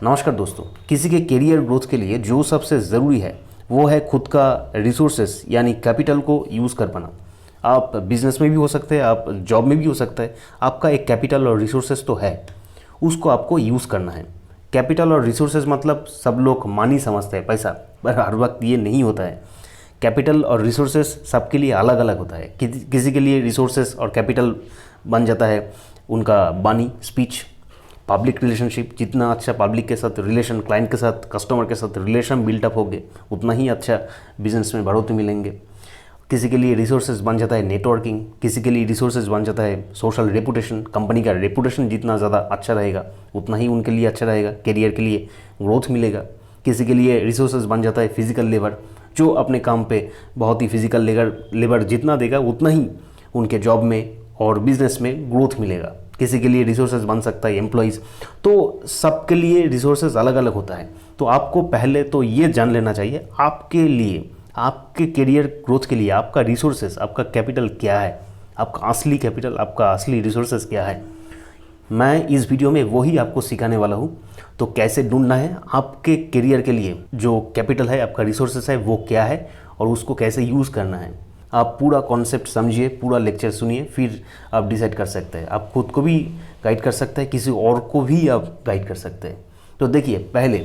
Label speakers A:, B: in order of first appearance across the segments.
A: नमस्कार दोस्तों। किसी के करियर ग्रोथ के लिए जो सबसे ज़रूरी है वो है खुद का रिसोर्सेस यानी कैपिटल को यूज़ कर पाना। आप बिजनेस में भी हो सकते हैं, आप जॉब में भी हो सकता है। आपका एक कैपिटल और रिसोर्सेस तो है, उसको आपको यूज़ करना है। कैपिटल और रिसोर्सेज मतलब सब लोग मानी समझते हैं पैसा, पर हर वक्त ये नहीं होता है। कैपिटल और रिसोर्सेज सबके लिए अलग अलग होता है। किसी के लिए रिसोर्सेज और कैपिटल बन जाता है उनका बानी, स्पीच, पब्लिक रिलेशनशिप। जितना अच्छा पब्लिक के साथ रिलेशन, क्लाइंट के साथ, कस्टमर के साथ रिलेशन बिल्टअप होंगे, उतना ही अच्छा बिजनेस में बढ़ोतरी मिलेंगे। किसी के लिए रिसोर्सेज बन जाता है नेटवर्किंग, किसी के लिए रिसोर्सेज बन जाता है सोशल रेपुटेशन। कंपनी का रेपुटेशन जितना ज़्यादा अच्छा रहेगा उतना ही उनके लिए अच्छा रहेगा, करियर के लिए ग्रोथ मिलेगा। किसी के लिए रिसोर्सेज बन जाता है फिजिकल लेबर, जो अपने काम पे बहुत ही फिजिकल लेबर जितना देगा उतना ही उनके जॉब में और बिजनेस में ग्रोथ मिलेगा। किसी के लिए रिसोर्सेज बन सकता है एम्प्लॉइज़। तो सबके लिए रिसोर्सेज अलग अलग होता है। तो आपको पहले तो ये जान लेना चाहिए आपके लिए, आपके करियर ग्रोथ के लिए आपका रिसोर्सेज, आपका कैपिटल क्या है, आपका असली कैपिटल, आपका असली रिसोर्सेज क्या है। मैं इस वीडियो में वही आपको सिखाने वाला हूँ। तो कैसे ढूंढना है आपके करियर के लिए जो कैपिटल है, आपका रिसोर्सेज है वो क्या है और उसको कैसे यूज़ करना है। आप पूरा कॉन्सेप्ट समझिए, पूरा लेक्चर सुनिए, फिर आप डिसाइड कर सकते हैं। आप खुद को भी गाइड कर सकते हैं, किसी और को भी आप गाइड कर सकते हैं। तो देखिए, पहले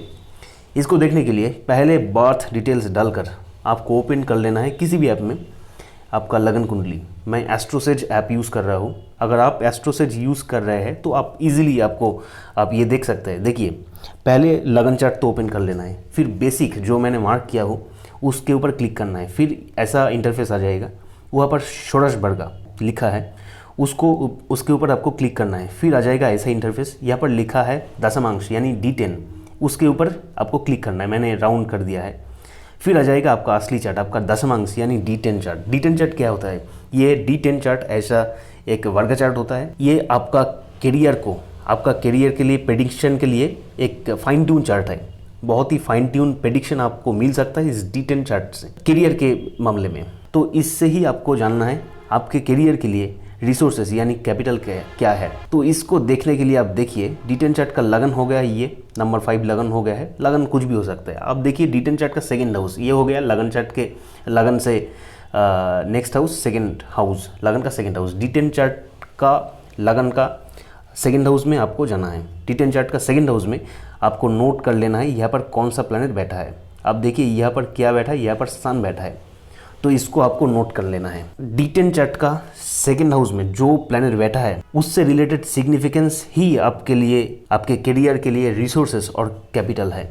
A: इसको देखने के लिए पहले बर्थ डिटेल्स डालकर आपको ओपन कर लेना है किसी भी ऐप में आपका लगन कुंडली। मैं एस्ट्रोसेज ऐप यूज़ कर रहा हूँ। अगर आप एस्ट्रोसेज यूज़ कर रहे हैं तो आप इजीली आप ये देख सकते हैं। देखिए, पहले लगन चार्ट तो ओपन कर लेना है, फिर बेसिक जो मैंने मार्क किया हो उसके ऊपर क्लिक करना है। फिर ऐसा इंटरफेस आ जाएगा, वहाँ पर षोडश वर्ग लिखा है, उसके ऊपर आपको क्लिक करना है। फिर आ जाएगा ऐसा इंटरफेस, यहाँ पर लिखा है दशमांश यानी D10, उसके ऊपर आपको क्लिक करना है। मैंने राउंड कर दिया है। फिर आ जाएगा आपका असली चार्ट, आपका दशमांश यानी D10 चार्ट। D10 चार्ट क्या होता है? ये D10 चार्ट ऐसा एक वर्ग चार्ट होता है। ये आपका करियर के लिए प्रेडिक्शन के लिए एक फाइन ट्यून चार्ट है। बहुत ही फाइन ट्यून प्रेडिक्शन आपको मिल सकता है इस D10 चार्ट से करियर के मामले में। तो इससे ही आपको जानना है आपके करियर के लिए रिसोर्सेज यानी कैपिटल क्या है। तो इसको देखने के लिए आप देखिए, D10 चार्ट का लगन हो गया, ये नंबर 5 लगन हो गया है। लगन कुछ भी हो सकता है। आप देखिए D10 चार्ट का सेकंड हाउस ये हो गया। लगन चार्ट के लगन से नेक्स्ट हाउस सेकंड हाउस, लगन का सेकंड हाउस। D10 चार्ट का लगन का सेकंड हाउस में आपको जाना है। D10 चार्ट का सेकंड हाउस में आपको नोट कर लेना है यहाँ पर कौन सा प्लैनेट बैठा है। आप देखिए यहाँ पर क्या बैठा है, यहाँ पर सन बैठा है। तो इसको आपको नोट कर लेना है। D10 चार्ट का सेकंड हाउस में जो प्लैनेट बैठा है उससे रिलेटेड सिग्निफिकेंस ही आपके लिए, आपके करियर के लिए रिसोर्सेस और कैपिटल है।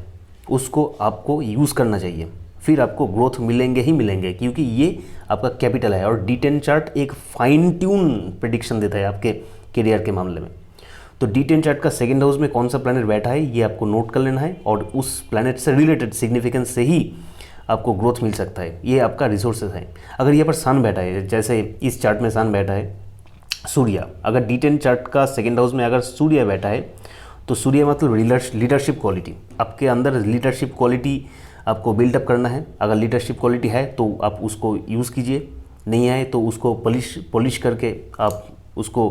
A: उसको आपको यूज़ करना चाहिए, फिर आपको ग्रोथ मिलेंगे ही मिलेंगे, क्योंकि ये आपका कैपिटल है। और D10 चार्ट एक फाइन ट्यून प्रेडिक्शन देता है आपके करियर के मामले में। तो D10 चार्ट का सेकंड हाउस में कौन सा प्लैनेट बैठा है ये आपको नोट कर लेना है, और उस प्लैनेट से रिलेटेड सिग्निफिकेंस से ही आपको ग्रोथ मिल सकता है। ये आपका रिसोर्सेज है। अगर यहाँ पर सन बैठा है, जैसे इस चार्ट में सन बैठा है, सूर्य, अगर D10 चार्ट का सेकंड हाउस में अगर सूर्य बैठा है तो सूर्य मतलब लीडरशिप क्वालिटी। आपके अंदर लीडरशिप क्वालिटी आपको बिल्डअप करना है। अगर लीडरशिप क्वालिटी है तो आप उसको यूज़ कीजिए, नहीं है तो उसको पॉलिश करके आप उसको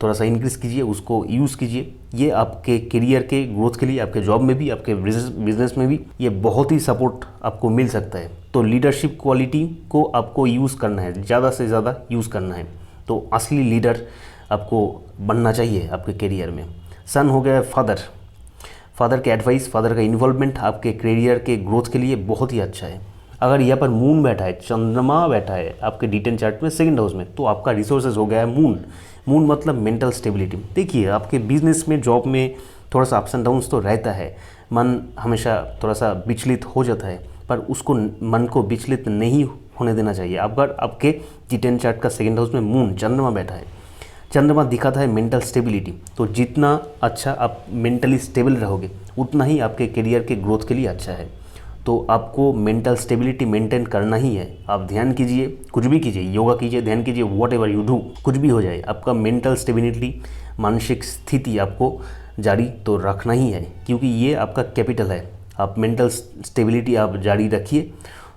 A: थोड़ा सा इंक्रीज़ कीजिए, उसको यूज़ कीजिए। ये आपके करियर के ग्रोथ के लिए, आपके जॉब में भी, आपके बिजनेस में भी ये बहुत ही सपोर्ट आपको मिल सकता है। तो लीडरशिप क्वालिटी को आपको यूज़ करना है, ज़्यादा से ज़्यादा यूज़ करना है। तो असली लीडर आपको बनना चाहिए आपके करियर में। सन हो गया फादर के एडवाइस, फादर का इन्वॉल्वमेंट आपके करियर के ग्रोथ के लिए बहुत ही अच्छा है। अगर यहाँ पर मून बैठा है, चंद्रमा बैठा है आपके D10 चार्ट में सेकंड हाउस में, तो आपका रिसोर्सेज हो गया है मून मतलब मेंटल स्टेबिलिटी। देखिए, आपके बिजनेस में, जॉब में थोड़ा सा अप्स एंड डाउन्स तो रहता है, मन हमेशा थोड़ा सा विचलित हो जाता है, पर उसको मन को विचलित नहीं होने देना चाहिए। अगर आपके D10 चार्ट का सेकंड हाउस में मून चंद्रमा बैठा है, चंद्रमा दिखाता है मेंटल स्टेबिलिटी। तो जितना अच्छा आप मेंटली स्टेबल रहोगे उतना ही आपके करियर के ग्रोथ के लिए अच्छा है। तो आपको मेंटल स्टेबिलिटी मेंटेन करना ही है। आप ध्यान कीजिए, कुछ भी कीजिए, योगा कीजिए, ध्यान कीजिए, वॉट एवर यू डू, कुछ भी हो जाए, आपका मेंटल स्टेबिलिटी, मानसिक स्थिति आपको जारी तो रखना ही है, क्योंकि ये आपका कैपिटल है। आप मेंटल स्टेबिलिटी आप जारी रखिए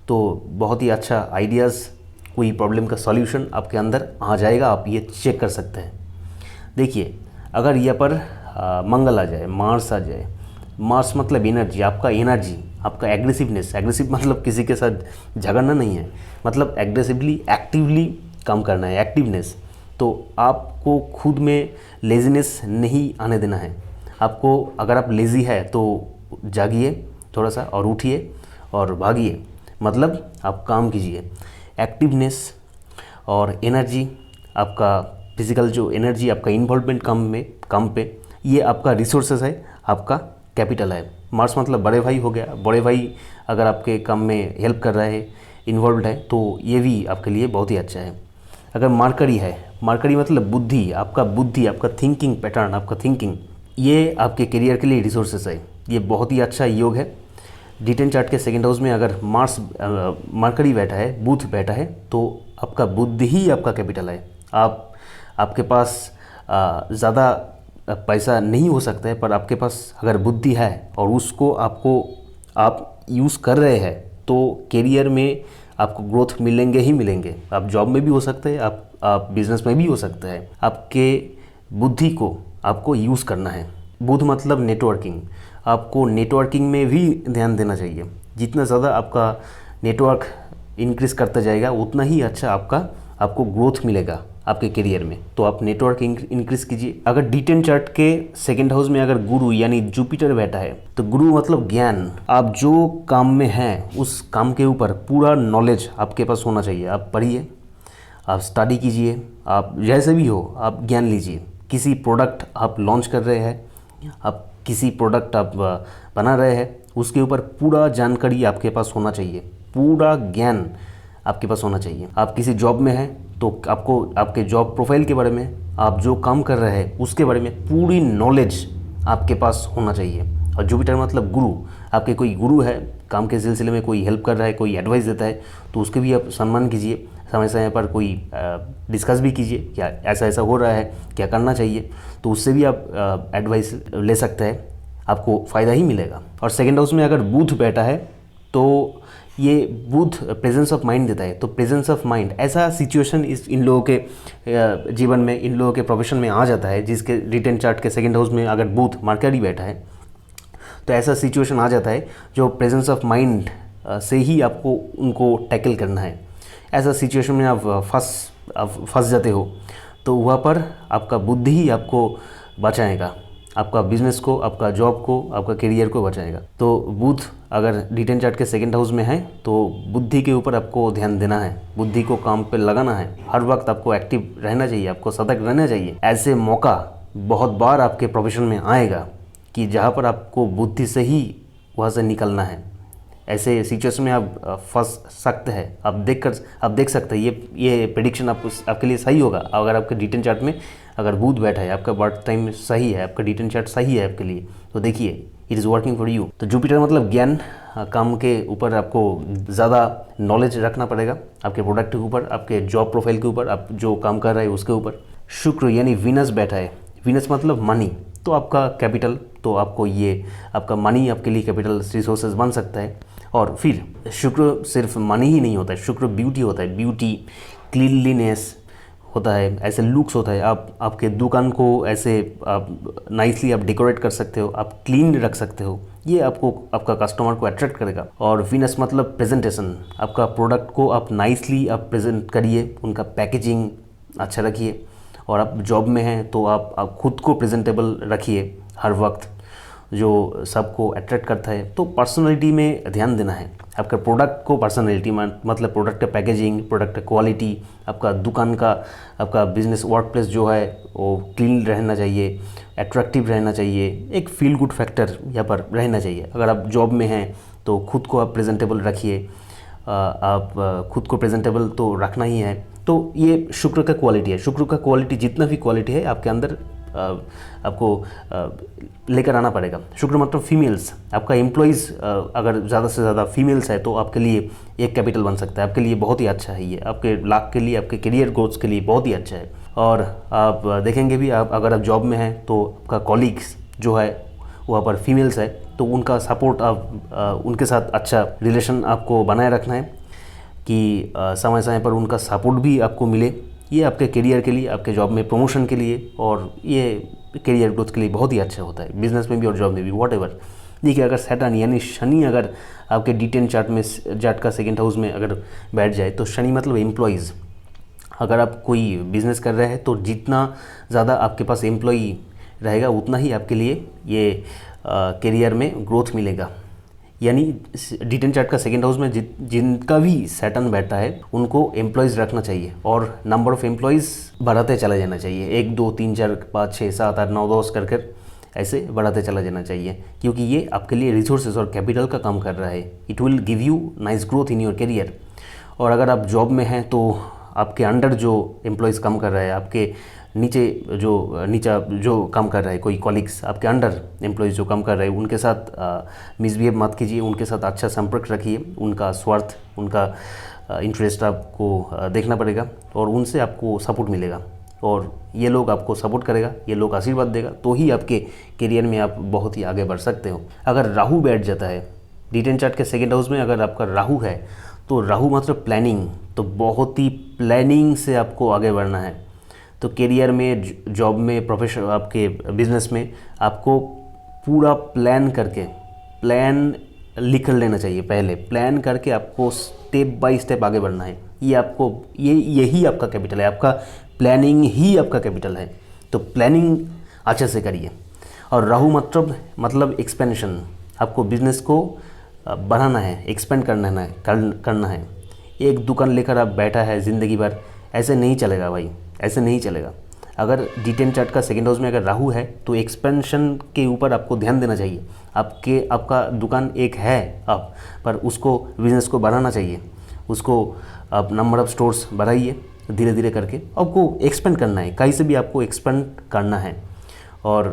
A: तो बहुत ही अच्छा आइडियाज़, कोई प्रॉब्लम का सॉल्यूशन आपके अंदर आ जाएगा। आप ये चेक कर सकते हैं। देखिए, अगर यहाँ पर मंगल आ जाए, मार्स आ जाए, मार्स मतलब एनर्जी, आपका एग्रेसिवनेस। एग्रेसिव मतलब किसी के साथ झगड़ना नहीं है, मतलब एग्रेसिवली एक्टिवली काम करना है, एक्टिवनेस। तो आपको खुद में लेजीनेस नहीं आने देना है। आपको अगर आप लेज़ी है तो जागिए थोड़ा सा और उठिए और भागिए, मतलब आप काम कीजिए। एक्टिवनेस और एनर्जी, आपका फिजिकल जो एनर्जी, आपका इन्वॉल्वमेंट काम पे, ये आपका रिसोर्सेज है, आपका कैपिटल है। मार्स मतलब बड़े भाई हो गया। बड़े भाई अगर आपके काम में हेल्प कर रहा है, इन्वॉल्व है, तो ये भी आपके लिए बहुत ही अच्छा है। अगर मार्करी है, मार्करी मतलब बुद्धि, आपका थिंकिंग पैटर्न, आपका थिंकिंग, ये आपके करियर के लिए रिसोर्सेज है। ये बहुत ही अच्छा योग है। D10 चार्ट के सेकेंड हाउस में अगर मार्करी बैठा है, बुध बैठा है, तो आपका बुद्धि ही आपका कैपिटल है। आपके पास ज़्यादा पैसा नहीं हो सकता है, पर आपके पास अगर बुद्धि है और उसको आप यूज़ कर रहे हैं, तो करियर में आपको ग्रोथ मिलेंगे ही मिलेंगे। आप जॉब में भी हो सकते हैं, आप बिजनेस में भी हो सकते हैं। आपके बुद्धि को आपको यूज़ करना है। बुध मतलब नेटवर्किंग, आपको नेटवर्किंग में भी ध्यान देना चाहिए। जितना ज़्यादा आपका नेटवर्क इंक्रीज़ करता जाएगा, उतना ही अच्छा आपको ग्रोथ मिलेगा आपके करियर में। तो आप नेटवर्क इंक्रीज़ कीजिए। अगर D10 चार्ट के सेकेंड हाउस में अगर गुरु यानी जुपिटर बैठा है, तो गुरु मतलब ज्ञान। आप जो काम में हैं उस काम के ऊपर पूरा नॉलेज आपके पास होना चाहिए। आप पढ़िए, आप स्टडी कीजिए, आप जैसे भी हो आप ज्ञान लीजिए। किसी प्रोडक्ट आप लॉन्च कर रहे हैं, आप किसी प्रोडक्ट आप बना रहे हैं, उसके ऊपर पूरा जानकारी आपके पास होना चाहिए, पूरा ज्ञान आपके पास होना चाहिए। आप किसी जॉब में हैं तो आपको आपके जॉब प्रोफाइल के बारे में, आप जो काम कर रहे हैं उसके बारे में पूरी नॉलेज आपके पास होना चाहिए। और जुपिटर मतलब गुरु, आपके कोई गुरु है, काम के सिलसिले में कोई हेल्प कर रहा है, कोई एडवाइस देता है, तो उसके भी आप सम्मान कीजिए। समय समय पर कोई डिस्कस भी कीजिए, क्या ऐसा ऐसा हो रहा है, क्या करना चाहिए, तो उससे भी आप एडवाइस ले सकते हैं, आपको फ़ायदा ही मिलेगा। और सेकेंड हाउस में अगर बुध बैठा है, तो ये बुध प्रेजेंस ऑफ माइंड देता है। तो प्रेजेंस ऑफ माइंड, ऐसा सिचुएशन इन लोगों के जीवन में, इन लोगों के प्रोफेशन में आ जाता है, जिसके D10 चार्ट के सेकेंड हाउस में अगर बुध मार्करी बैठा है, तो ऐसा सिचुएशन आ जाता है जो प्रेजेंस ऑफ माइंड से ही आपको उनको टैकल करना है। ऐसा सिचुएशन में आप फंस जाते हो, तो वहाँ पर आपका बुद्धि ही आपको बचाएगा, आपका बिजनेस को, आपका जॉब को, आपका करियर को बचाएगा। तो बुध अगर D10 चार्ट के सेकेंड हाउस में है, तो बुद्धि के ऊपर आपको ध्यान देना है, बुद्धि को काम पे लगाना है। हर वक्त आपको एक्टिव रहना चाहिए, आपको सतर्क रहना चाहिए। ऐसे मौका बहुत बार आपके प्रोफेशन में आएगा कि जहाँ पर आपको बुद्धि से ही वहाँ से निकलना है। ऐसे सिचुएशन में आप फंस सकते हैं। आप देख सकते हैं ये प्रेडिक्शन आपके लिए सही होगा। अगर आपके D10 चार्ट में अगर बुध बैठा है, आपका बर्थ टाइम सही है, आपका D10 चार्ट सही है आपके लिए, तो देखिए it is working for you. तो जुपिटर मतलब ज्ञान, काम के ऊपर आपको ज़्यादा नॉलेज रखना पड़ेगा, आपके प्रोडक्ट के ऊपर, आपके जॉब प्रोफाइल के ऊपर, आप जो काम कर रहे हैं उसके ऊपर। शुक्र यानी वीनस बैठा है, वीनस मतलब मनी, तो आपका कैपिटल, तो आपको ये आपका मनी आपके लिए कैपिटल रिसोर्सेज बन सकता है। और फिर शुक्र सिर्फ मनी ही नहीं होता है, शुक्र ब्यूटी होता है, ब्यूटी, क्लीनलीनेस होता है, ऐसे लुक्स होता है। आपके दुकान को ऐसे आप नाइसली आप डेकोरेट कर सकते हो, आप क्लीन रख सकते हो, ये आपका कस्टमर को अट्रैक्ट करेगा। और वीनस मतलब प्रेजेंटेशन, आपका प्रोडक्ट को आप नाइसली आप प्रेजेंट करिए, उनका पैकेजिंग अच्छा रखिए। और आप जॉब में हैं तो आप खुद को प्रेजेंटेबल रखिए हर वक्त, जो सबको अट्रैक्ट करता है। तो पर्सनैलिटी में ध्यान देना है, आपका प्रोडक्ट को पर्सनैलिटी मतलब प्रोडक्ट का पैकेजिंग, प्रोडक्ट का क्वालिटी, आपका दुकान का, आपका बिजनेस वर्क प्लेस जो है वो क्लीन रहना चाहिए, अट्रैक्टिव रहना चाहिए, एक फील गुड फैक्टर यहाँ पर रहना चाहिए। अगर आप जॉब में हैं तो खुद को आप प्रेजेंटेबल रखिए, आप खुद को प्रेजेंटेबल तो रखना ही है। तो ये शुक्र का क्वालिटी है। शुक्र का क्वालिटी, जितना भी क्वालिटी है आपके अंदर आपको लेकर आना पड़ेगा। शुक्र मतलब फीमेल्स, आपका एम्प्लॉइज़ अगर ज़्यादा से ज़्यादा फीमेल्स है तो आपके लिए एक कैपिटल बन सकता है, आपके लिए बहुत ही अच्छा है ये, आपके लाख के लिए, आपके करियर ग्रोथ के लिए बहुत ही अच्छा है। और आप देखेंगे भी, आप अगर आप जॉब में हैं तो आपका कॉलीग्स जो है वहाँ पर फीमेल्स है, तो उनका सपोर्ट आप उनके साथ अच्छा रिलेशन आपको बनाए रखना है कि समय समय पर उनका सपोर्ट भी आपको मिले। ये आपके करियर के लिए, आपके जॉब में प्रमोशन के लिए, और ये करियर ग्रोथ के लिए बहुत ही अच्छा होता है, बिजनेस में भी और जॉब में भी, वॉट एवर। देखिए अगर सैटर्न यानी शनि अगर आपके D10 चार्ट का सेकेंड हाउस में अगर बैठ जाए तो शनि मतलब एम्प्लॉयज़। अगर आप कोई बिज़नेस कर रहे हैं तो जितना ज़्यादा आपके पास एम्प्लॉई रहेगा उतना ही आपके लिए ये करियर में ग्रोथ मिलेगा। यानी D10 चार्ट का सेकेंड हाउस में जिनका भी सैटर्न बैठता है उनको एम्प्लॉयज़ रखना चाहिए और नंबर ऑफ़ एम्प्लॉयज़ बढ़ाते चला जाना चाहिए। 1 2 3 4 5 6 7 8 9 10 कर ऐसे बढ़ाते चला जाना चाहिए, क्योंकि ये आपके लिए रिसोर्सेज और कैपिटल का काम कर रहा है। It will give you nice growth in your career. और अगर आप जॉब में हैं तो आपके अंडर जो एम्प्लॉयज़ काम कर रहा है, आपके नीचा जो काम कर रहा है, कोई कॉलिग्स आपके अंडर एम्प्लॉयज़ जो काम कर रहे हैं उनके साथ मिसबिहेव मत कीजिए, उनके साथ अच्छा संपर्क रखिए। उनका स्वार्थ, उनका इंटरेस्ट आपको देखना पड़ेगा और उनसे आपको सपोर्ट मिलेगा और ये लोग आपको सपोर्ट करेगा, ये लोग आशीर्वाद देगा, तो ही आपके करियर में आप बहुत ही आगे बढ़ सकते हो। अगर राहु बैठ जाता है D10 चार्ट के सेकेंड हाउस में, अगर आपका राहु है तो राहु मतलब प्लानिंग, तो बहुत ही प्लानिंग से आपको आगे बढ़ना है। तो करियर में, जॉब में, प्रोफेशन, आपके बिजनेस में आपको पूरा प्लान करके, प्लान लिख लेना चाहिए। पहले प्लान करके आपको स्टेप बाय स्टेप आगे बढ़ना है। यही आपका कैपिटल है, आपका प्लानिंग ही आपका कैपिटल है। तो प्लानिंग अच्छे से करिए। और राहु मतलब एक्सपेंशन, आपको बिजनेस को बढ़ाना है, एक्सपेंड करना है। एक दुकान लेकर आप बैठा है ज़िंदगी भर, ऐसे नहीं चलेगा भाई, ऐसे नहीं चलेगा। अगर D10 चार्ट का सेकेंड हाउस में अगर राहु है तो एक्सपेंशन के ऊपर आपको ध्यान देना चाहिए। आपका दुकान एक है आप, पर उसको, बिज़नेस को बढ़ाना चाहिए। उसको आप नंबर ऑफ़ स्टोर्स बढ़ाइए धीरे धीरे करके। आपको एक्सपेंड करना है, कहीं से भी आपको एक्सपेंड करना है और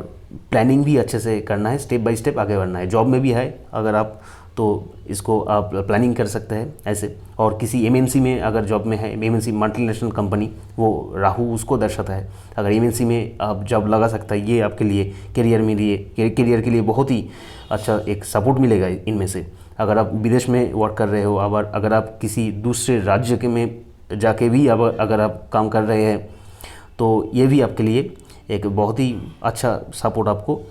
A: प्लानिंग भी अच्छे से करना है, स्टेप बाय स्टेप आगे बढ़ना है। जॉब में भी है अगर आप, तो इसको आप प्लानिंग कर सकते हैं ऐसे। और किसी MNC में अगर जॉब में है, MNC मल्टीनेशनल कंपनी, वो राहु उसको दर्शाता है। अगर MNC में आप जॉब लगा सकता है, ये आपके लिए करियर के लिए बहुत ही अच्छा एक सपोर्ट मिलेगा इनमें से। अगर आप विदेश में वर्क कर रहे हो, अगर आप किसी दूसरे राज्य के में जाके भी अगर आप काम कर रहे हैं, तो ये भी आपके लिए एक बहुत ही अच्छा सपोर्ट आपको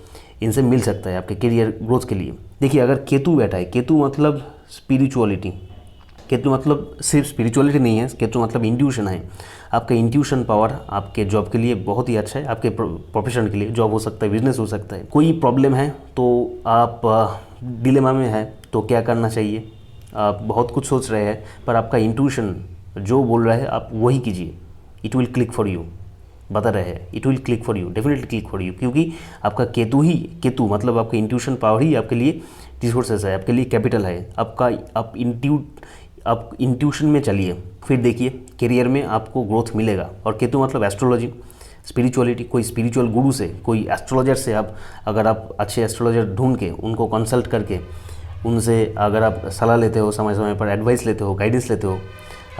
A: इनसे मिल सकता है आपके करियर ग्रोथ के लिए। देखिए अगर केतु बैठा है, केतु मतलब स्पिरिचुअलिटी, केतु मतलब सिर्फ स्पिरिचुअलिटी नहीं है, केतु मतलब इंट्यूशन है। आपका इंट्यूशन पावर आपके जॉब के लिए बहुत ही अच्छा है, आपके प्रोफेशन के लिए। जॉब हो सकता है, बिजनेस हो सकता है। कोई प्रॉब्लम है तो आप डिलेमा में है तो क्या करना चाहिए, आप बहुत कुछ सोच रहे हैं, पर आपका इंट्यूशन जो बोल रहा है आप वही कीजिए। It will click for you, बता रहे हैं, it will click for you, definitely click for you. क्योंकि आपका केतु मतलब आपका इंट्यूशन पावर ही आपके लिए रिसोर्सेस है, आपके लिए कैपिटल है। आप इंट्यूशन में चलिए, फिर देखिए करियर में आपको ग्रोथ मिलेगा। और केतु मतलब एस्ट्रोलॉजी, स्पिरिचुअलिटी। कोई स्पिरिचुअल गुरु से, कोई एस्ट्रोलॉजर से अगर आप अच्छे एस्ट्रोलॉजर ढूंढ के उनको कंसल्ट करके उनसे अगर आप सलाह लेते हो, समय समय पर एडवाइस लेते हो, गाइडेंस लेते हो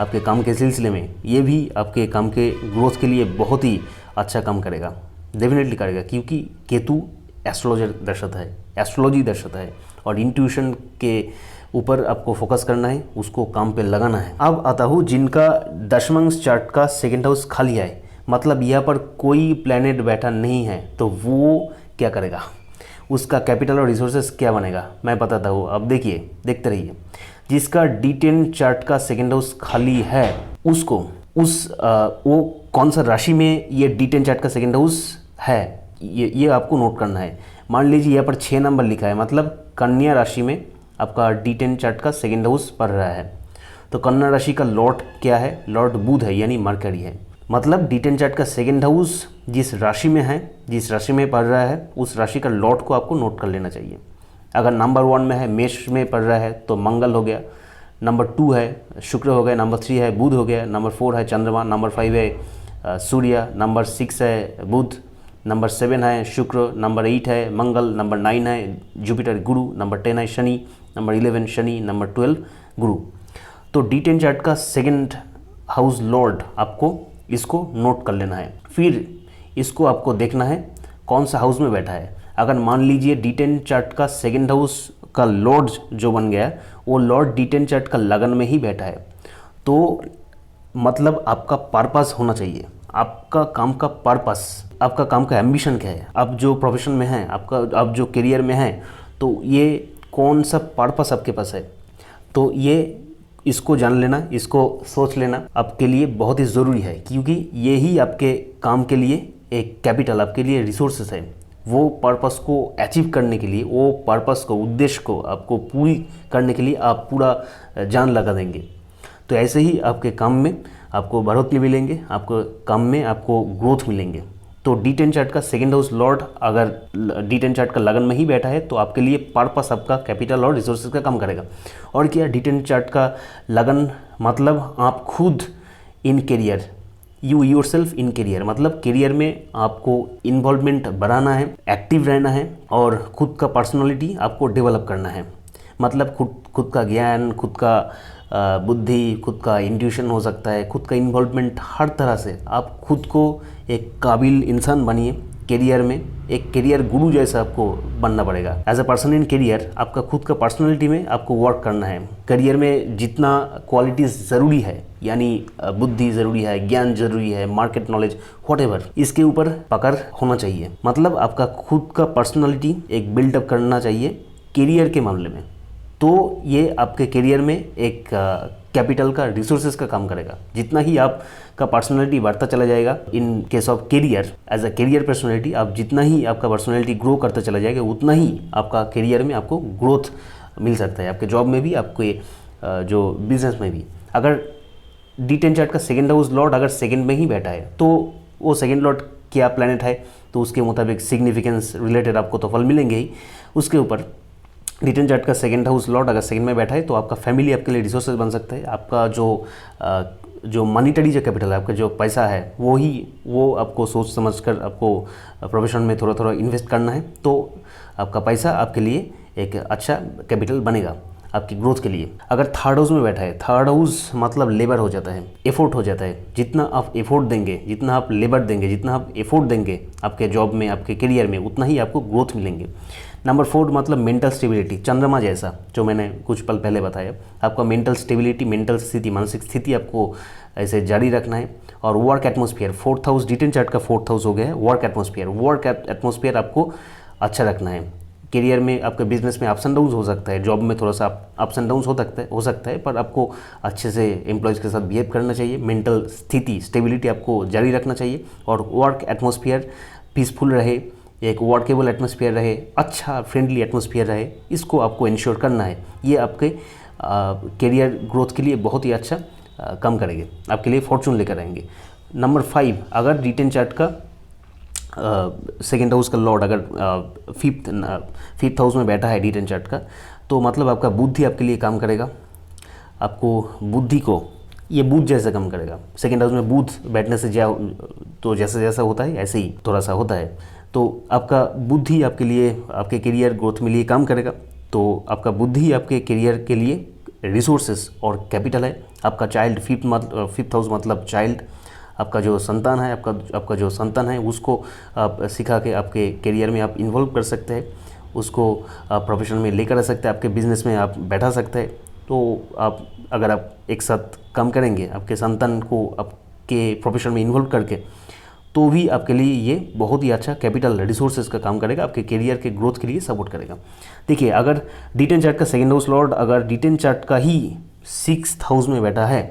A: आपके काम के सिलसिले में, ये भी आपके काम के ग्रोथ के लिए बहुत ही अच्छा काम करेगा, डेफिनेटली करेगा। क्योंकि केतु एस्ट्रोलॉजर दर्शाता है, एस्ट्रोलॉजी दर्शाता है और इंट्यूशन के ऊपर आपको फोकस करना है, उसको काम पे लगाना है। अब आता हूँ जिनका दशमांश चार्ट का सेकेंड हाउस खाली है, मतलब यहाँ पर कोई प्लैनेट बैठा नहीं है, तो वो क्या करेगा, उसका कैपिटल और रिसोर्सेस क्या बनेगा, मैं बताता हूँ। अब देखिए, देखते रहिए। जिसका D10 चार्ट का सेकेंड हाउस खाली है उसको वो कौन सा राशि में ये D10 चार्ट का सेकेंड हाउस है, ये आपको नोट करना है। मान लीजिए यहाँ पर 6 नंबर लिखा है, मतलब कन्या राशि में आपका D10 चार्ट का सेकेंड हाउस पढ़ रहा है। तो कन्या राशि का लॉर्ड क्या है, लॉर्ड बुध है, यानी मरकरी है। मतलब D10 चार्ट का सेकेंड हाउस जिस राशि में है, जिस राशि में पढ़ रहा है, उस राशि का लॉर्ड को आपको नोट कर लेना चाहिए। अगर नंबर 1 में है, मेष में पढ़ रहा है, तो मंगल हो गया। नंबर 2 है शुक्र हो गया, नंबर 3 है बुध हो गया, नंबर 4 है चंद्रमा, नंबर 5 है सूर्य, नंबर 6 है बुध, नंबर 7 है शुक्र, नंबर 8 है मंगल, नंबर 9 है जुपिटर गुरु, नंबर 10 है शनि, नंबर 11 शनि, नंबर 12 गुरु। तो D10 चार्ट का सेकेंड हाउस लॉर्ड आपको इसको नोट कर लेना है। फिर इसको आपको देखना है कौन सा हाउस में बैठा है। अगर मान लीजिए D10 चार्ट का सेकेंड हाउस का लॉर्ड जो बन गया, वो लॉर्ड D10 चार्ट का लगन में ही बैठा है, तो मतलब आपका पर्पस होना चाहिए, आपका काम का पर्पस, आपका काम का एम्बिशन क्या है, आप जो प्रोफेशन में हैं, आप जो करियर में हैं, तो ये कौन सा पर्पस आपके पास है, तो ये इसको जान लेना, इसको सोच लेना आपके लिए बहुत ही ज़रूरी है, क्योंकि ये ही आपके काम के लिए एक कैपिटल, आपके लिए रिसोर्सेस है। वो पर्पस को अचीव करने के लिए, वो पर्पस को, उद्देश्य को आपको पूरी करने के लिए आप पूरा जान लगा देंगे। तो ऐसे ही आपके काम में आपको बढ़ोतरी मिलेंगे, आपको काम में आपको ग्रोथ मिलेंगे। तो D10 चार्ट का सेकेंड हाउस लॉर्ड अगर D10 चार्ट का लगन में ही बैठा है तो आपके लिए पर्पस, आपका कैपिटल और रिसोर्सेज का काम करेगा। और क्या, D10 चार्ट का लगन मतलब आप खुद in career, you your self in career, मतलब करियर में आपको इन्वॉल्वमेंट बढ़ाना है, एक्टिव रहना है और खुद का पर्सनालिटी आपको डेवलप करना है। मतलब खुद का ज्ञान, खुद का बुद्धि, खुद का इंट्यूशन हो सकता है, खुद का इन्वॉल्वमेंट, हर तरह से आप खुद को एक काबिल इंसान बनिए। करियर में एक करियर गुरु जैसा आपको बनना पड़ेगा। As a person in career आपका खुद का पर्सनालिटी में आपको वर्क करना है। करियर में जितना क्वालिटीज़ ज़रूरी है, यानी बुद्धि ज़रूरी है, ज्ञान ज़रूरी है, मार्केट नॉलेज, व्हाटएवर, इसके ऊपर पकड़ होना चाहिए। मतलब आपका खुद का पर्सनालिटी एक बिल्डअप करना चाहिए करियर के मामले में। तो ये आपके करियर में एक कैपिटल का, रिसोर्सेज का काम करेगा। जितना ही आपका पर्सनालिटी बढ़ता चला जाएगा in case of career, as a career personality, आप जितना ही आपका पर्सनालिटी ग्रो करता चला जाएगा उतना ही आपका करियर में आपको ग्रोथ मिल सकता है, आपके जॉब में भी, आपके जो बिजनेस में भी। अगर D10 चार्ट का सेकेंड हाउस लॉर्ड अगर सेकेंड में ही बैठा है तो वो सेकेंड लॉर्ड क्या प्लैनेट है, तो उसके मुताबिक सिग्निफिकेंस रिलेटेड आपको तो फल मिलेंगे ही। उसके ऊपर D10 चार्ट का सेकेंड हाउस लॉर्ड अगर सेकेंड में बैठा है तो आपका फैमिली आपके लिए रिसोर्सेज बन सकता है। आपका जो मनीटरी जो कैपिटल है, आपका जो पैसा है, वो आपको सोच समझ कर आपको प्रोफेशन में थोड़ा थोड़ा इन्वेस्ट करना है। तो आपका पैसा आपके लिए एक अच्छा कैपिटल बनेगा आपकी ग्रोथ के लिए। अगर थर्ड हाउस में बैठा है, थर्ड हाउस मतलब लेबर हो जाता है, एफोर्ट हो जाता है। जितना आप एफोर्ट देंगे, जितना आप लेबर देंगे, जितना आप एफोर्ट देंगे आपके जॉब में, आपके करियर में, उतना ही आपको ग्रोथ मिलेंगे। नंबर 4 मतलब मेंटल स्टेबिलिटी, चंद्रमा जैसा, जो मैंने कुछ पल पहले बताया। आपका मेंटल स्टेबिलिटी, मेंटल स्थिति, मानसिक स्थिति आपको ऐसे जारी रखना है। और work atmosphere, fourth house, D10 chart का फोर्थ हाउस हो गया है वर्क एटमॉस्फेयर। वर्क एटमॉस्फेयर आपको अच्छा रखना है। करियर में, आपके बिजनेस में अप्स एंड डाउन्स हो सकता है, जॉब में थोड़ा सा अप्स एंड डाउन्स हो सकता है, पर आपको अच्छे से एम्प्लॉयज़ के साथ बिहेव करना चाहिए। मेंटल स्थिति, स्टेबिलिटी आपको जारी रखना चाहिए। और वर्क एटमॉस्फेयर पीसफुल रहे, एक वर्केबल एटमॉस्फेयर रहे, अच्छा फ्रेंडली एटमॉस्फेयर रहे, इसको आपको इंश्योर करना है। ये आपके करियर ग्रोथ के लिए बहुत ही अच्छा काम करेंगे, आपके लिए फॉर्चून लेकर आएंगे। नंबर 5, अगर D10 चार्ट का सेकेंड हाउस का लॉर्ड अगर फिफ्थ हाउस में बैठा है D10 चार्ट का, तो मतलब आपका बुद्धि आपके लिए काम करेगा। आपको बुद्धि को, ये बुध जैसा काम करेगा। सेकेंड हाउस में बुध बैठने से तो जैसा जैसा होता है ऐसे ही थोड़ा सा होता है। तो आपका बुद्धि आपके लिए, आपके करियर ग्रोथ में लिए काम करेगा। तो आपका बुद्धि आपके करियर के लिए रिसोर्सेस और कैपिटल है। आपका चाइल्ड, फिफ्थ हाउस मतलब चाइल्ड, आपका जो संतान है, आपका जो संतान है उसको आप सिखा के आपके करियर में आप इन्वॉल्व कर सकते हैं, उसको आप प्रोफेशन में लेकर आ सकते हैं, आपके बिजनेस में आप बैठा सकते हैं। तो अगर आप एक साथ काम करेंगे आपके संतान को आपके प्रोफेशन में इन्वॉल्व करके, तो भी आपके लिए ये बहुत ही अच्छा कैपिटल रिसोर्सेज का काम करेगा, आपके करियर के ग्रोथ के लिए सपोर्ट करेगा। देखिए, अगर D10 चार्ट का सेकेंड हाउस लॉर्ड अगर D10 चार्ट का ही सिक्स्थ हाउस में बैठा है,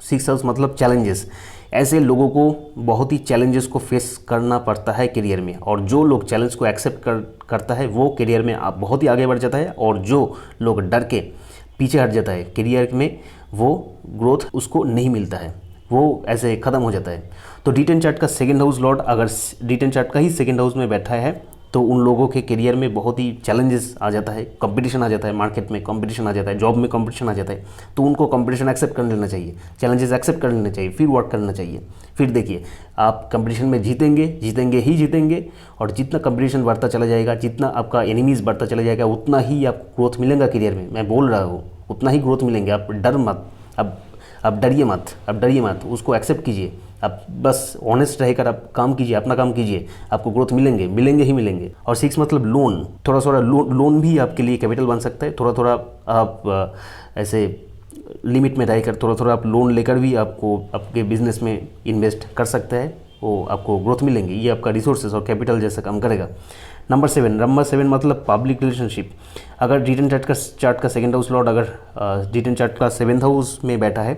A: सिक्स्थ हाउस मतलब चैलेंजेस, ऐसे लोगों को बहुत ही चैलेंजेस को फेस करना पड़ता है करियर में। और जो लोग चैलेंज को एक्सेप्ट करता है वो करियर में बहुत ही आगे बढ़ जाता है। और जो लोग डर के पीछे हट जाता है करियर में, वो ग्रोथ उसको नहीं मिलता है, वो ऐसे ख़त्म हो जाता है। तो D10 चार्ट का सेकेंड हाउस लॉर्ड अगर D10 चार्ट का ही सेकेंड हाउस में बैठा है तो उन लोगों के करियर में बहुत ही चैलेंजेस आ जाता है, कंपटीशन आ जाता है, मार्केट में कंपटीशन आ जाता है, जॉब में कंपटीशन आ जाता है। तो उनको कंपटीशन एक्सेप्ट कर लेना चाहिए, चैलेंजेस एक्सेप्ट कर लेना चाहिए, फिर वर्क करना चाहिए। फिर देखिए, आप कंपटीशन में जीतेंगे। और जितना कंपटीशन बढ़ता चला जाएगा, जितना आपका एनिमीज़ बढ़ता चला जाएगा, उतना ही आपको ग्रोथ मिलेगा करियर में। मैं बोल रहा हूँ, उतना ही ग्रोथ मिलेंगे। आप डर मत, अब डरिए मत, उसको एक्सेप्ट कीजिए। आप बस ऑनेस्ट रहकर आप काम कीजिए, अपना काम कीजिए, आपको ग्रोथ मिलेंगे। और 6 मतलब लोन, थोड़ा थोड़ा लोन भी आपके लिए कैपिटल बन सकता है। थोड़ा थोड़ा आप ऐसे लिमिट में रहकर थोड़ा थोड़ा आप लोन लेकर भी आपको आपके बिजनेस में इन्वेस्ट कर सकते हैं, वो आपको ग्रोथ मिलेंगे। ये आपका रिसोर्सेज और कैपिटल जैसा काम करेगा। नंबर 7 मतलब पब्लिक रिलेशनशिप। अगर डी10 चार्ट का सेकंड हाउस लॉर्ड अगर डी10 चार्ट का 7th हाउस में बैठा है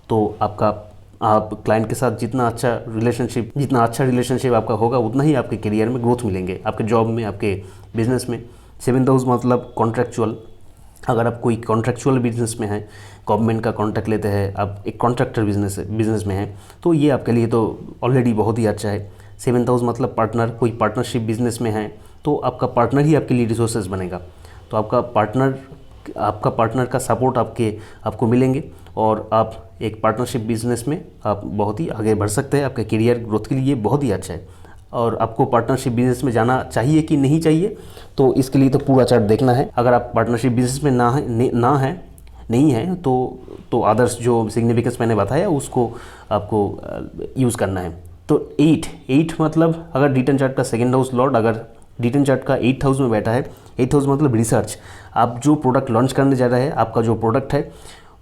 A: तो आप क्लाइंट के साथ जितना अच्छा रिलेशनशिप आपका होगा उतना ही आपके करियर में ग्रोथ मिलेंगे, आपके जॉब में, आपके बिजनेस में। 7th हाउस मतलब कॉन्ट्रैक्चुअल। अगर आप कोई कॉन्ट्रैक्चुअल बिजनेस में हैं, गवर्नमेंट का कॉन्ट्रैक्ट लेते हैं, आप एक कॉन्ट्रैक्टर बिजनेस में हैं, तो ये आपके लिए तो ऑलरेडी बहुत ही अच्छा है। 7th हाउस मतलब पार्टनर, कोई पार्टनरशिप बिजनेस में है तो आपका पार्टनर ही आपके लिए रिसोर्सेज बनेगा। तो आपका पार्टनर का सपोर्ट आपको मिलेंगे और आप एक पार्टनरशिप बिजनेस में आप बहुत ही आगे बढ़ सकते हैं। आपके करियर ग्रोथ के लिए बहुत ही अच्छा है। और आपको पार्टनरशिप बिजनेस में जाना चाहिए कि नहीं चाहिए, तो इसके लिए तो पूरा चार्ट देखना है। अगर आप पार्टनरशिप बिजनेस में नहीं है तो अदर्स जो सिग्निफिकेंस मैंने बताया उसको आपको यूज़ करना है। तो 8 मतलब अगर डी10 चार्ट का सेकंड हाउस लॉर्ड अगर डी10 चार्ट का 8th हाउस में बैठा है, 8th हाउस मतलब रिसर्च। आप जो प्रोडक्ट लॉन्च करने जा रहे हैं, आपका जो प्रोडक्ट है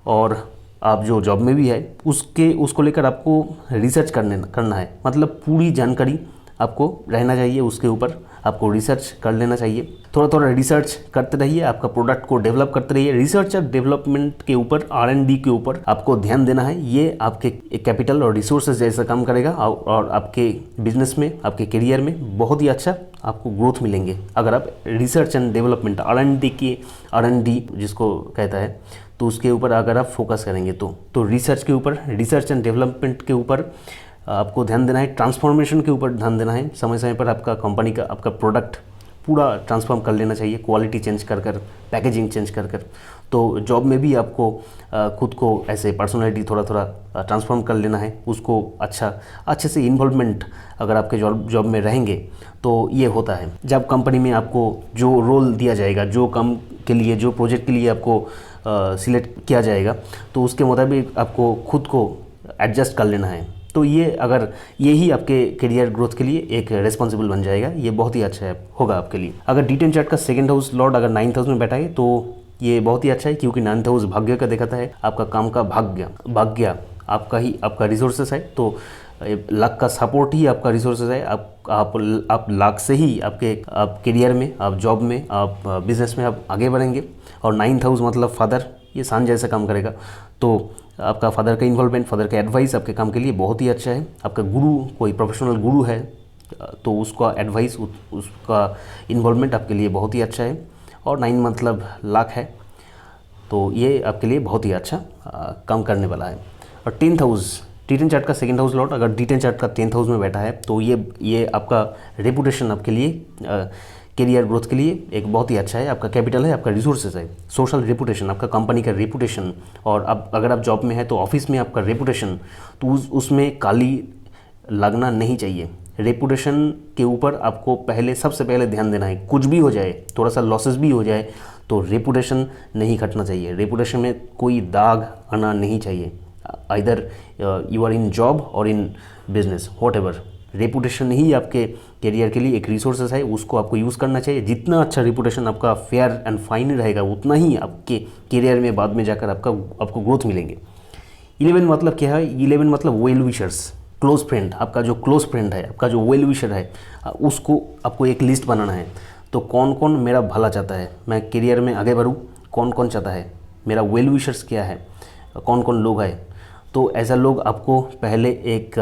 A: और आप जो जॉब में भी है उसको लेकर आपको रिसर्च करना है। मतलब पूरी जानकारी आपको रहना चाहिए, उसके ऊपर आपको रिसर्च कर लेना चाहिए। थोड़ा रिसर्च करते रहिए, आपका प्रोडक्ट को डेवलप करते रहिए। रिसर्च और डेवलपमेंट के ऊपर, R&D के ऊपर आपको ध्यान देना है। ये आपके कैपिटल और रिसोर्सेज जैसा काम करेगा और आपके बिजनेस में, आपके करियर में बहुत ही अच्छा आपको ग्रोथ मिलेंगे अगर आप रिसर्च एंड डेवलपमेंट, R&D जिसको कहता है, तो उसके ऊपर अगर आप फोकस करेंगे तो रिसर्च एंड डेवलपमेंट के ऊपर आपको ध्यान देना है। ट्रांसफॉर्मेशन के ऊपर ध्यान देना है। समय समय पर आपका कंपनी का, आपका प्रोडक्ट पूरा ट्रांसफॉर्म कर लेना चाहिए, क्वालिटी चेंज कर पैकेजिंग चेंज कर। तो जॉब में भी आपको खुद को ऐसे पर्सनालिटी थोड़ा ट्रांसफॉर्म कर लेना है, उसको अच्छे से इन्वॉल्वमेंट अगर आपके जॉब में रहेंगे तो ये होता है। जब कंपनी में आपको जो रोल दिया जाएगा, जो काम के लिए, जो प्रोजेक्ट के लिए आपको सिलेक्ट किया जाएगा, तो उसके मुताबिक आपको खुद को एडजस्ट कर लेना है। तो ये ही आपके करियर ग्रोथ के लिए एक रेस्पॉन्सिबल बन जाएगा। ये बहुत ही अच्छा होगा आपके लिए। अगर डी10 चार्ट का सेकंड हाउस लॉर्ड अगर 9th हाउस में बैठा है तो ये बहुत ही अच्छा है, क्योंकि 9th हाउस भाग्य का दिखाता है। आपका काम का भाग्य आपका रिसोर्सेस है। तो लक का सपोर्ट ही आपका रिसोर्सेज है। आप लक से ही आप करियर में, आप जॉब में, आप बिजनेस में आप आगे बढ़ेंगे। और 9th हाउस मतलब फादर, ये सान जैसा काम करेगा। तो आपका फादर का इन्वॉल्वमेंट, फादर का एडवाइस आपके काम के लिए बहुत ही अच्छा है। आपका गुरु, कोई प्रोफेशनल गुरु है तो उसका एडवाइस, उसका इन्वॉल्वमेंट आपके लिए बहुत ही अच्छा है। और 9 मतलब लाख है, तो ये आपके लिए बहुत ही अच्छा काम करने वाला है। और 10th हाउस, डी10 चार्ट का सेकंड हाउस लॉर्ड अगर डी10 चार्ट का 10th हाउस में बैठा है तो ये आपका रेपुटेशन आपके लिए, करियर ग्रोथ के लिए एक बहुत ही अच्छा है। आपका कैपिटल है, आपका रिसोर्सेज है, सोशल रेपुटेशन, आपका कंपनी का रेपुटेशन। और अब अगर आप जॉब में है तो ऑफिस में आपका रेपुटेशन, तो उसमें काली लगना नहीं चाहिए। रेपुटेशन के ऊपर आपको सबसे पहले ध्यान देना है। कुछ भी हो जाए, थोड़ा सा लॉसेस भी हो जाए, तो रेपुटेशन नहीं घटना चाहिए। रेपुटेशन में कोई दाग आना नहीं चाहिए। Either you are in job और इन बिजनेस, व्हाटएवर, रेपुटेशन ही आपके करियर के लिए एक रिसोर्सेस है, उसको आपको यूज़ करना चाहिए। जितना अच्छा रेपुटेशन आपका फेयर एंड फाइन रहेगा, उतना ही आपके करियर में बाद में जाकर आपको ग्रोथ मिलेंगे। 11 मतलब क्या है? 11 मतलब वेल विशर्स, क्लोज फ्रेंड। आपका जो क्लोज फ्रेंड है, आपका जो वेल विशर है, उसको आपको एक लिस्ट बनाना है। तो कौन कौन मेरा भला चाहता है, मैं करियर में आगे बढ़ूँ, कौन कौन चाहता है, मेरा वेल विशर्स क्या है, कौन कौन लोग हैं। तो ऐसा लोग आपको पहले एक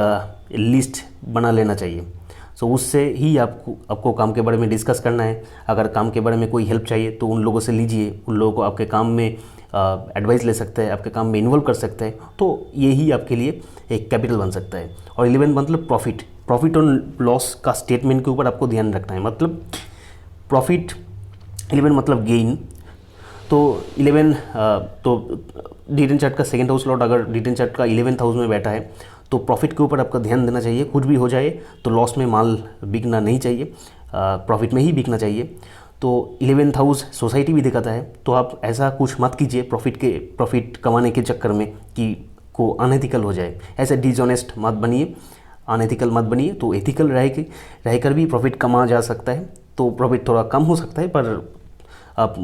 A: लिस्ट बना लेना चाहिए। सो उससे ही आपको काम के बारे में डिस्कस करना है। अगर काम के बारे में कोई हेल्प चाहिए तो उन लोगों से लीजिए, उन लोगों को आपके काम में एडवाइस ले सकते हैं, आपके काम में इन्वॉल्व कर सकते हैं। तो ये ही आपके लिए एक कैपिटल बन सकता है। और 11 मतलब प्रॉफिट और लॉस का स्टेटमेंट के ऊपर आपको ध्यान रखना है। मतलब प्रॉफिट, 11 मतलब गेन। तो 11 तो डी10 चार्ट का सेकंड हाउस लॉर्ड अगर डी10 चार्ट का 11th हाउस में बैठा है तो प्रॉफिट के ऊपर आपका ध्यान देना चाहिए। कुछ भी हो जाए तो लॉस में माल बिकना नहीं चाहिए, प्रॉफिट में ही बिकना चाहिए। तो 11th हाउस सोसाइटी भी दिखाता है। तो आप ऐसा कुछ मत कीजिए प्रॉफिट कमाने के चक्कर में कि को अनएथिकल हो जाए। ऐसे डिसऑनेस्ट मत बनिए, अनएथिकल मत बनिए। तो एथिकल रहकर भी प्रॉफिट कमा जा सकता है। तो प्रॉफिट थोड़ा कम हो सकता है, पर आप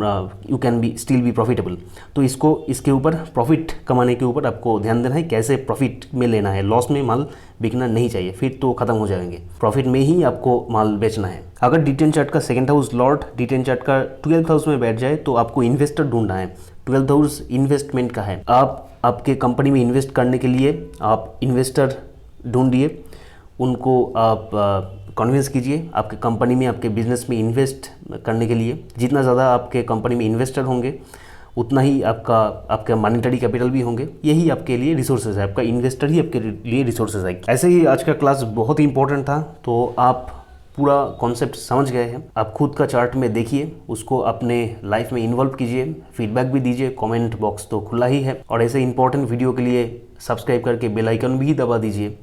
A: you can be still be profitable. तो इसके ऊपर प्रॉफिट कमाने के ऊपर आपको ध्यान देना है, कैसे प्रॉफिट में लेना है। लॉस में माल बिकना नहीं चाहिए, फिर तो ख़त्म हो जाएंगे। प्रॉफिट में ही आपको माल बेचना है। अगर D10 चार्ट का second house Lord D10 chart का 12th हाउस में बैठ जाए तो आपको इन्वेस्टर ढूंढना है। 12th हाउस इन्वेस्टमेंट का है। आप आपके कंपनी में इन्वेस्ट करने के लिए आप इन्वेस्टर ढूंढिए, उनको आप कन्विंस कीजिए आपके कंपनी में, आपके बिजनेस में इन्वेस्ट करने के लिए। जितना ज़्यादा आपके कंपनी में इन्वेस्टर होंगे उतना ही आपका मॉनेटरी कैपिटल भी होंगे। यही आपके लिए रिसोर्सेज है, आपका इन्वेस्टर ही आपके लिए रिसोर्सेज है। ऐसे ही आज का क्लास बहुत ही इंपॉर्टेंट था, तो आप पूरा कॉन्सेप्ट समझ गए हैं। आप खुद का चार्ट में देखिए, उसको अपने लाइफ में इन्वॉल्व कीजिए, फीडबैक भी दीजिए। कमेंट बॉक्स तो खुला ही है। और ऐसे इंपॉर्टेंट वीडियो के लिए सब्सक्राइब करके बेल आइकन भी दबा दीजिए।